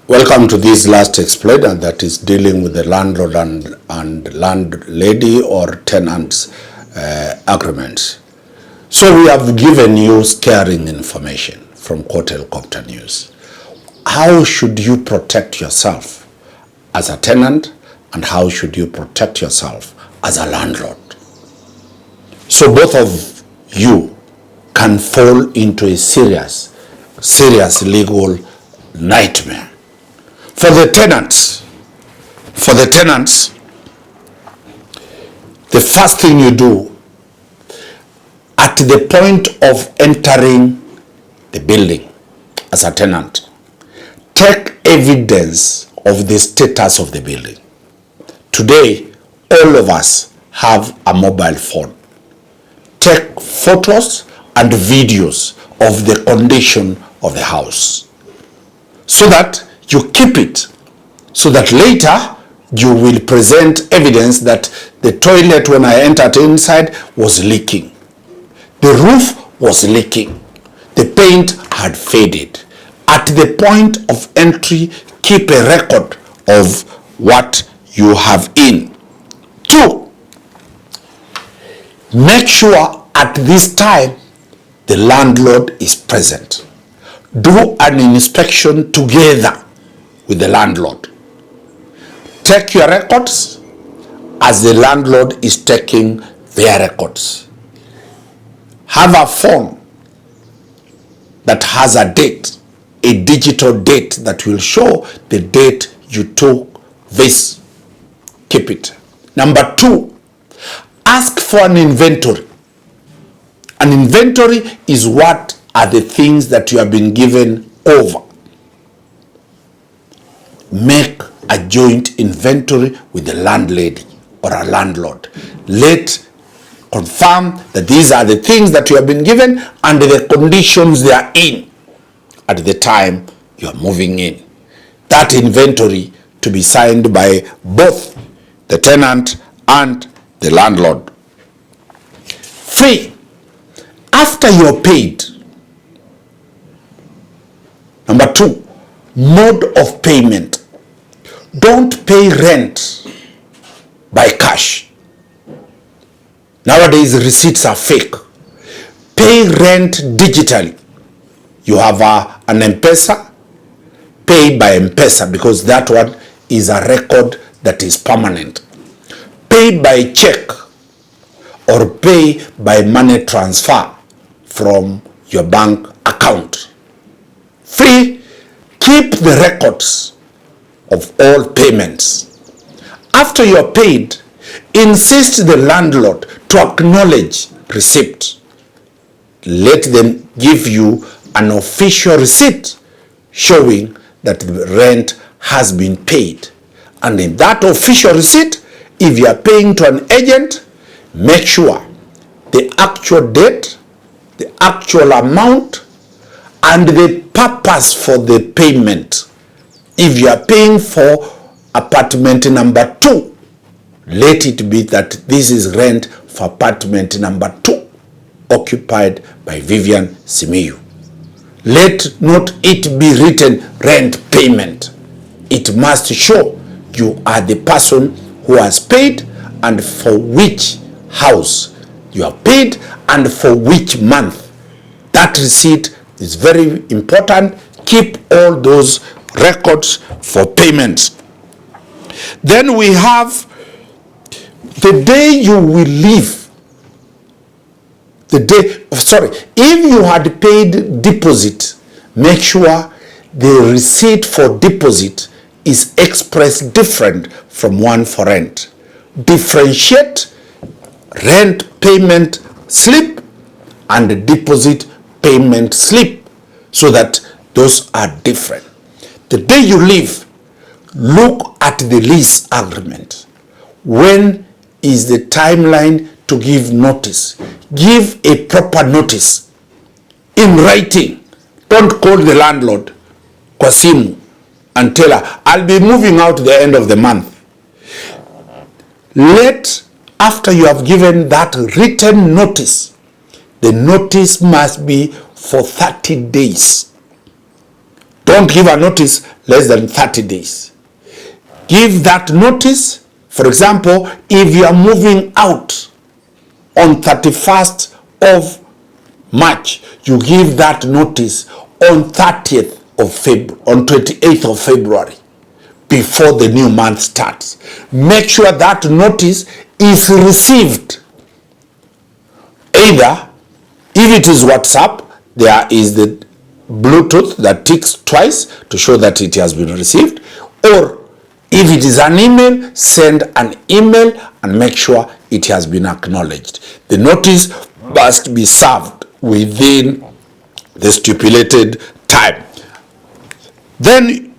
Welcome to this last explainer that is dealing with the landlord and landlady or tenants agreements. So we have given you scaring information from Court Helicopter News. How should you protect yourself as a tenant and how should you protect yourself as a landlord? So both of you can fall into a serious legal nightmare. For the tenants, the first thing you do at the point of entering the building as a tenant, take evidence of the status of the building. Today, all of us have a mobile phone. Take photos and videos of the condition of the house so that you keep it, so that later you will present evidence that the toilet when I entered inside was leaking. The roof was leaking. The paint had faded. At the point of entry, keep a record of what you have in. 2, make sure at this time the landlord is present. Do an inspection together with the landlord. Take your records as the landlord is taking their records. Have a phone that has a date, a digital date that will show the date you took this. Keep it. Number 2, ask for an inventory. An inventory is what are the things that you have been given over. Make a joint inventory with the landlady or a landlord. Confirm that these are the things that you have been given and the conditions they are in at the time you are moving in. That inventory to be signed by both the tenant and the landlord. 3, after you are paid. Number 2, mode of payment. Don't pay rent by cash. Nowadays, receipts are fake. Pay rent digitally. You have an M-Pesa, pay by M-Pesa because that one is a record that is permanent. Pay by check or pay by money transfer from your bank account. 3, keep the records of all payments. After you are paid, insist the landlord to acknowledge receipt. Let them give you an official receipt showing that the rent has been paid. And in that official receipt, if you are paying to an agent, make sure the actual date, the actual amount, and the purpose for the payment. If you are paying for apartment number 2, let it be that this is rent for apartment number 2, occupied by Vivian Simiyu. Let not it be written rent payment. It must show you are the person who has paid and for which house you have paid and for which month. That receipt is very important. Keep all those records for payments. Then we have the day you will leave. If you had paid deposit, make sure the receipt for deposit is expressed different from one for rent. Differentiate rent payment slip and deposit payment slip so that those are different. The day you leave, look at the lease agreement. When is the timeline to give notice? Give a proper notice in writing. Don't call the landlord kwa simu and tell her, I'll be moving out the end of the month. After you have given that written notice, the notice must be for 30 days. Don't give a notice less than 30 days. Give that notice. For example, if you are moving out on 31st of March, you give that notice on 30th of February, on 28th of February, before the new month starts. Make sure that notice is received. Either, if it is WhatsApp, there is the Bluetooth that ticks twice to show that it has been received, or if it is an email, send an email and make sure it has been acknowledged. The notice must be served within the stipulated time. Then,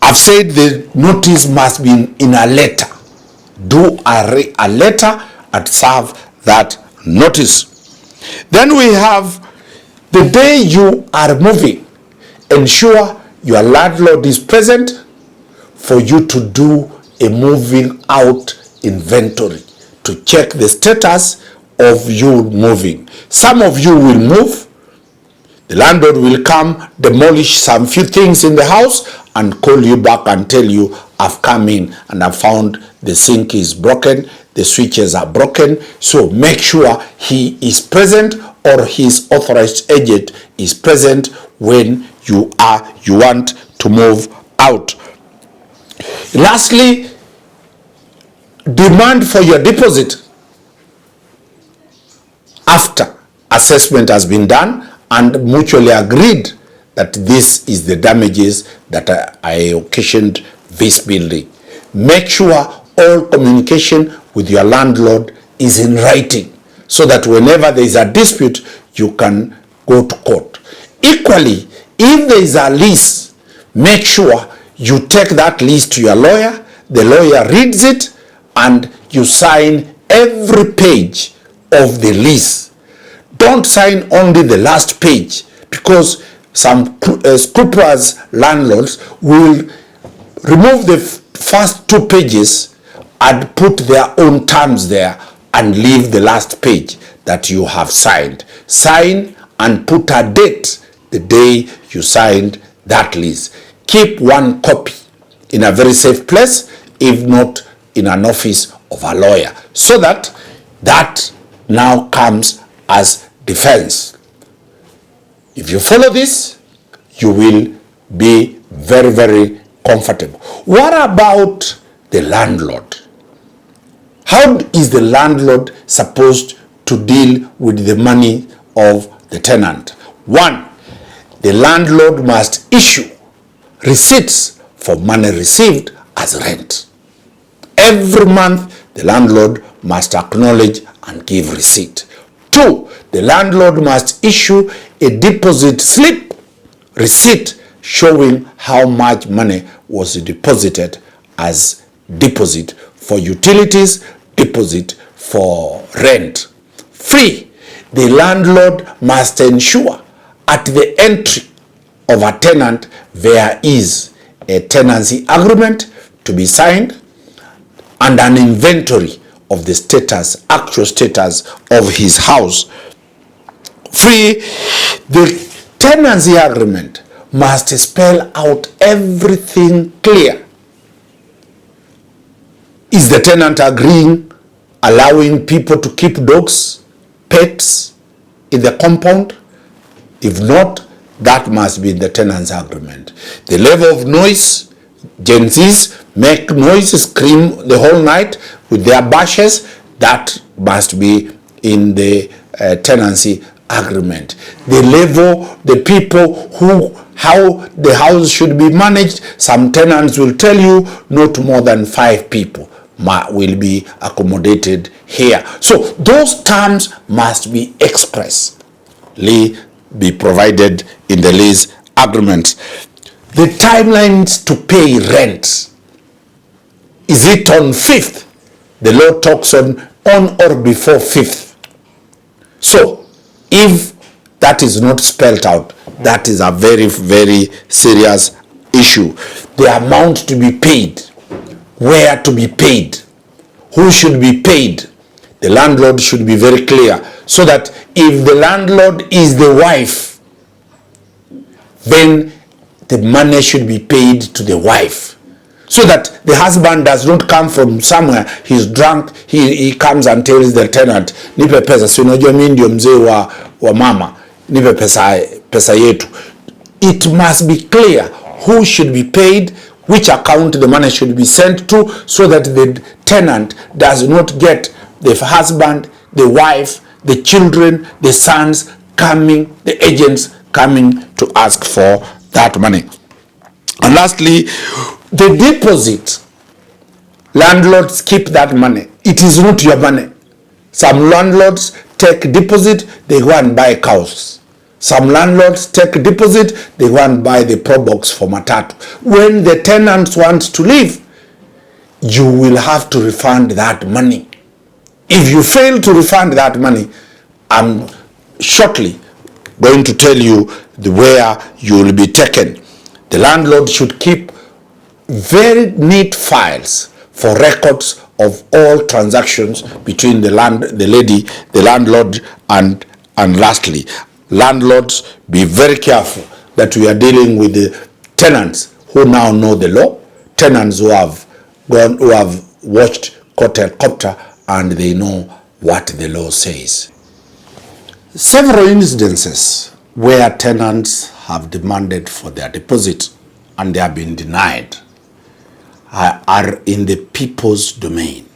I've said the notice must be in a letter. Do a letter and serve that notice. Then we have the day you are moving. Ensure your landlord is present for you to do a moving out inventory, to check the status of you moving. Some of you will move. The landlord will come, demolish some few things in the house and call you back and tell you, I've come in and I've found the sink is broken, the switches are broken. So make sure he is present, or his authorized agent is present when you want to move out. Lastly, demand for your deposit after assessment has been done and mutually agreed that this is the damages that I occasioned this building. Make sure all communication with your landlord is in writing, so that whenever there is a dispute, you can go to court. Equally, if there is a lease, make sure you take that lease to your lawyer, the lawyer reads it, and you sign every page of the lease. Don't sign only the last page, because some scrupulous landlords will remove the first 2 pages and put their own terms there and leave the last page that you have signed. Sign and put a date, the day you signed that lease. Keep 1 copy in a very safe place, if not in an office of a lawyer, so that now comes as defense. If you follow this, you will be very, very comfortable. What about the landlord? How is the landlord supposed to deal with the money of the tenant? 1, the landlord must issue receipts for money received as rent. Every month, the landlord must acknowledge and give receipt. 2, the landlord must issue a deposit slip receipt showing how much money was deposited as deposit for utilities, deposit for rent. 3, the landlord must ensure at the entry of a tenant there is a tenancy agreement to be signed and an inventory of the status, actual status of his house. 3, the tenancy agreement must spell out everything clear. Is the tenant agreeing, allowing people to keep dogs, pets in the compound? If not, that must be in the tenancy agreement. The level of noise, Gen Zs make noise, scream the whole night with their bashes, that must be in the tenancy agreement. The level, the people how the house should be managed, some tenants will tell you not more than 5 people will be accommodated here. So those terms must be expressly be provided in the lease agreements. The timelines to pay rent. Is it on 5th? The law talks on or before 5th. So if that is not spelled out, that is a very, very serious issue. The amount to be paid, where to be paid, who should be paid. The landlord should be very clear, so that if the landlord is the wife, then the money should be paid to the wife, so that the husband does not come from somewhere, he's drunk, he comes and tells the tenant, nipe pesa, si unajua mimi ndio mzee wa mama, nipe pesa yetu. It must be clear who should be paid, which account the money should be sent to, so that the tenant does not get the husband, the wife, the children, the sons coming, the agents coming to ask for that money. And lastly, the deposit. Landlords keep that money. It is not your money. Some landlords take deposit, they go and buy cows. Some landlords take deposit, they go and buy the pro box for matatu. When the tenants want to leave, you will have to refund that money. If you fail to refund that money, I'm shortly going to tell you where you will be taken. The landlord should keep very neat files for records of all transactions between the landlord, and lastly, landlords, be very careful that we are dealing with the tenants who now know the law, tenants who have watched Court Helicopter and they know what the law says. Several instances where tenants have demanded for their deposit and they have been denied are in the people's domain.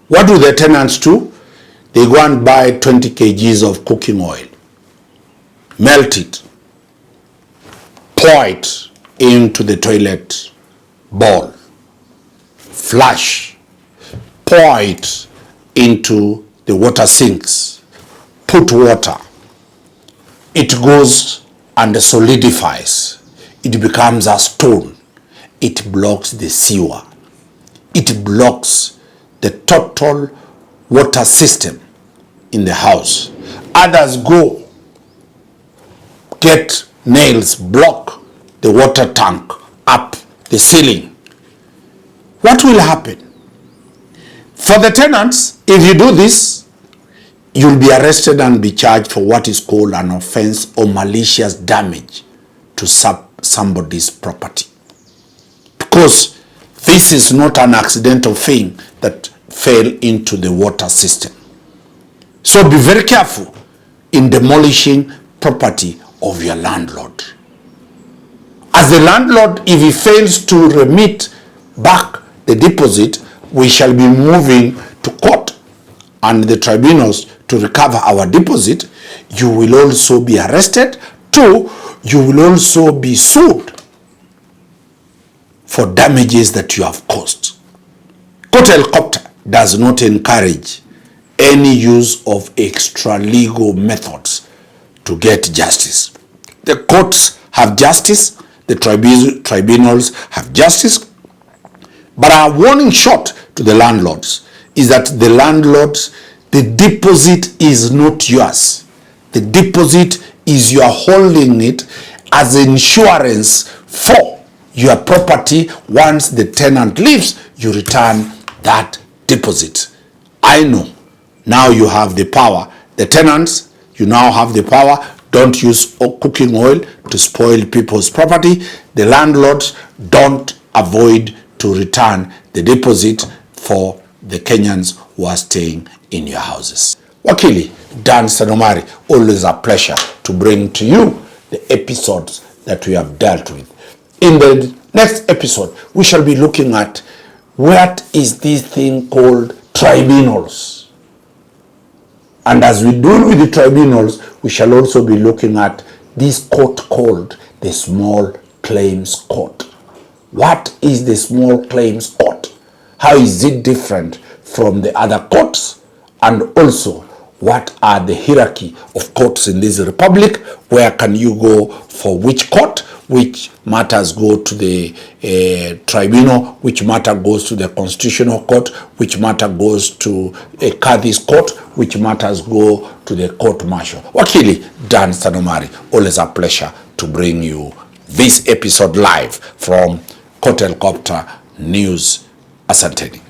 What do the tenants do? They go and buy 20 kgs of cooking oil, melt it, pour it into the toilet bowl, flush, pour it into the water sinks, put water. It goes and solidifies. It becomes a stone. It blocks the sewer. It blocks the total water system in the house. Others go get nails, block the water tank up the ceiling. What will happen? For the tenants, if you do this, you'll be arrested and be charged for what is called an offense or malicious damage to somebody's property. Because this is not an accidental thing that fell into the water system. So be very careful in demolishing property of your landlord. As the landlord, if he fails to remit back the deposit, we shall be moving to court and the tribunals to recover our deposit. You will also be arrested. 2, you will also be sued for damages that you have caused. Court Helicopter does not encourage any use of extra legal methods to get justice. The courts have justice, the tribunals have justice, but our warning shot to the landlords is that the landlords, the deposit is not yours. The deposit is you are holding it as insurance for your property. Once the tenant leaves, you return that deposit. I know now you have the power. The tenants, you now have the power. Don't use cooking oil to spoil people's property. The landlords, don't avoid to return the deposit for the Kenyans who are staying in your houses. Wakili Dan Sanomari, always a pleasure to bring to you the episodes that we have dealt with. In the next episode, we shall be looking at what is this thing called tribunals. And as we deal with the tribunals, we shall also be looking at this court called the Small Claims Court. What is the Small Claims Court? How is it different from the other courts? And also, what are the hierarchy of courts in this republic? Where can you go for which court? Which matters go to the tribunal? Which matter goes to the constitutional court? Which matter goes to a Kadhi's court? Which matters go to the court martial? Wakili Dan Sanomari, always a pleasure to bring you this episode live from Court Helicopter News. Asanteni.